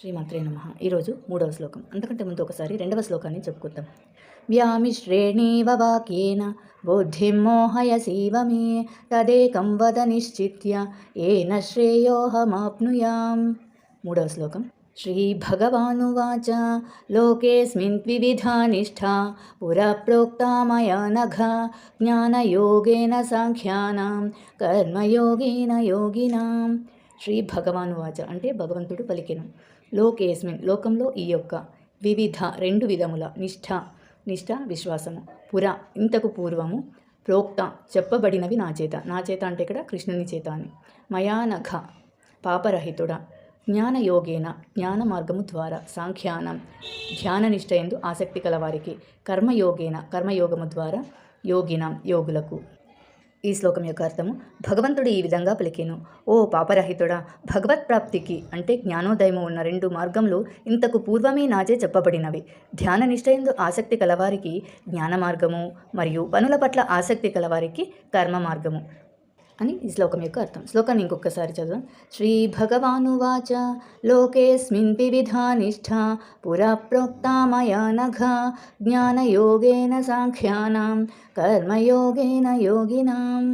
శ్రీమాత్రే నమః. ఈరోజు 3వ శ్లోకం. అంతకంటే ముందు ఒకసారి 2వ శ్లోకాన్ని చెప్పుకుందాం. వ్యామిశ్రేణేవ వాక్యేన బుద్ధిం మోహయసీవ మే తదేకం వద నిశ్చిత్య ఏన శ్రేయోహమాప్నుయాం. 3వ శ్లోకం. శ్రీభగవానువాచ లోకేస్మిన్ ద్వివిధా నిష్ఠా పురా ప్రోక్తా మయా నఘ జ్ఞానయోగేన సాంఖ్యానాం కర్మయోగేన యోగినాం. శ్రీ భగవానువాచ అంటే భగవంతుడు పలికెను. లోకేస్మిన్ లోకంలో ఈ యొక్క వివిధ రెండు విధముల నిష్ఠ విశ్వాసము పుర ఇంతకు పూర్వము ప్రోక్త చెప్పబడినవి నా చేత అంటే ఇక్కడ కృష్ణుని చేత అని మయానఘ పాపరహితుడ జ్ఞానయోగేన జ్ఞాన మార్గము ద్వారా సాంఖ్యానం ధ్యాన నిష్ఠయందు ఆసక్తి కలవారికి కర్మయోగేన కర్మయోగము ద్వారా యోగినాం యోగులకు. ఈ శ్లోకం యొక్క అర్థము భగవంతుడు ఈ విధంగా పలికెను. ఓ పాపరహితుడా, భగవత్ ప్రాప్తికి అంటే జ్ఞానోదయము ఉన్న రెండు మార్గములు ఇంతకు పూర్వమే నాచే చెప్పబడినవి. ధ్యాన నిష్ఠయందు ఆసక్తి కలవారికి జ్ఞాన మార్గము మరియు పనుల పట్ల ఆసక్తి కలవారికి కర్మ మార్గము అని ఈ శ్లోకం యొక్క అర్థం. శ్లోకాన్ని ఇంకొకసారి చదువు. శ్రీ భగవానువాచ లోకేస్మిన్ వివిధా నిష్ఠా పురా ప్రోక్తా మయా నఘ జ్ఞానయోగేన సాంఖ్యానాం కర్మయోగేన యోగినాం.